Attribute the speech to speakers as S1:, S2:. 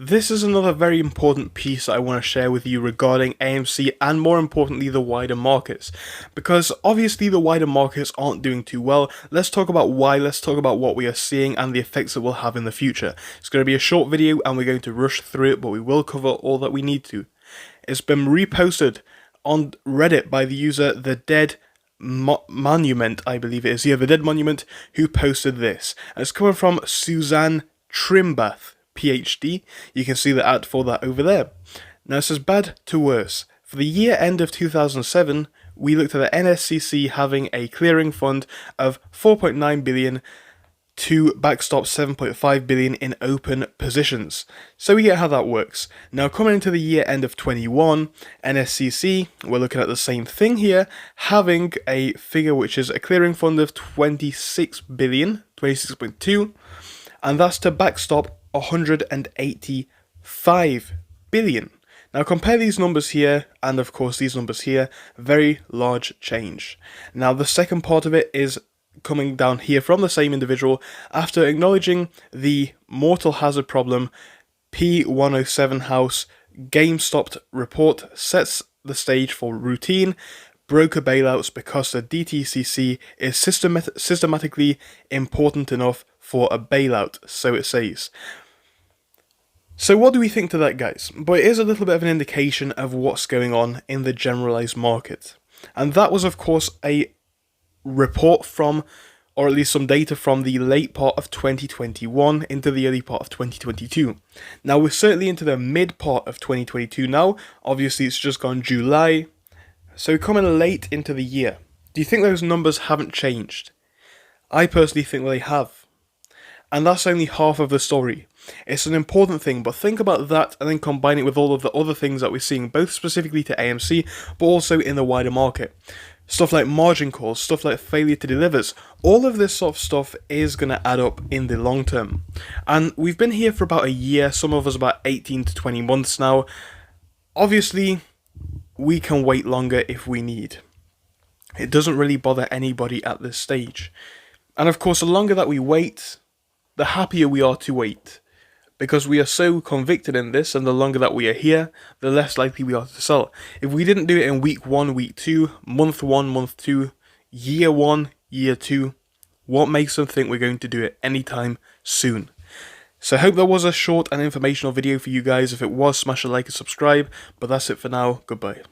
S1: This is another very important piece that I want to share with you regarding AMC and more importantly the wider markets. Because obviously the wider markets aren't doing too well. Let's talk about why, let's talk about what we are seeing and the effects it will have in the future. It's going to be a short video and we're going to rush through it, but we will cover all that we need to. It's been reposted on Reddit by the user The Dead Monument, I believe it is. Yeah, The Dead Monument, who posted this. And it's coming from Suzanne Trimbath, PhD. You can see the ad for that over there. Now it says bad to worse. For the year end of 2007, we looked at the NSCC having a clearing fund of 4.9 billion to backstop 7.5 billion in open positions. So we get how that works. Now coming into the year end of 21, NSCC, we're looking at the same thing here, having a figure which is a clearing fund of 26 billion, 26.2, and that's to backstop 185 billion. Now compare these numbers here and of course these numbers here, very large change. Now the second part of it is coming down here from the same individual after acknowledging the mortal hazard problem. P107 House GameStop report sets the stage for routine broker bailouts because the DTCC is systematically important enough for a bailout, so it says. So what do we think to that, guys? But it is a little bit of an indication of what's going on in the generalized market. And that was of course a report from, or at least some data from, the late part of 2021 into the early part of 2022. Now we're certainly into the mid part of 2022 now. Obviously it's just gone July. So coming late into the year, do you think those numbers haven't changed? I personally think they have. And that's only half of the story. It's an important thing, but think about that and then combine it with all of the other things that we're seeing, both specifically to AMC, but also in the wider market. Stuff like margin calls, stuff like failure to delivers, all of this sort of stuff is going to add up in the long term. And we've been here for about a year, some of us about 18 to 20 months now. Obviously, we can wait longer if we need. It doesn't really bother anybody at this stage. And of course, the longer that we wait, the happier we are to wait. Because we are so convicted in this, and the longer that we are here, the less likely we are to sell. If we didn't do it in week 1, week 2, month 1, month 2, year 1, year 2, what makes them think we're going to do it anytime soon? So I hope that was a short and informational video for you guys. If it was, smash a like and subscribe. But that's it for now. Goodbye.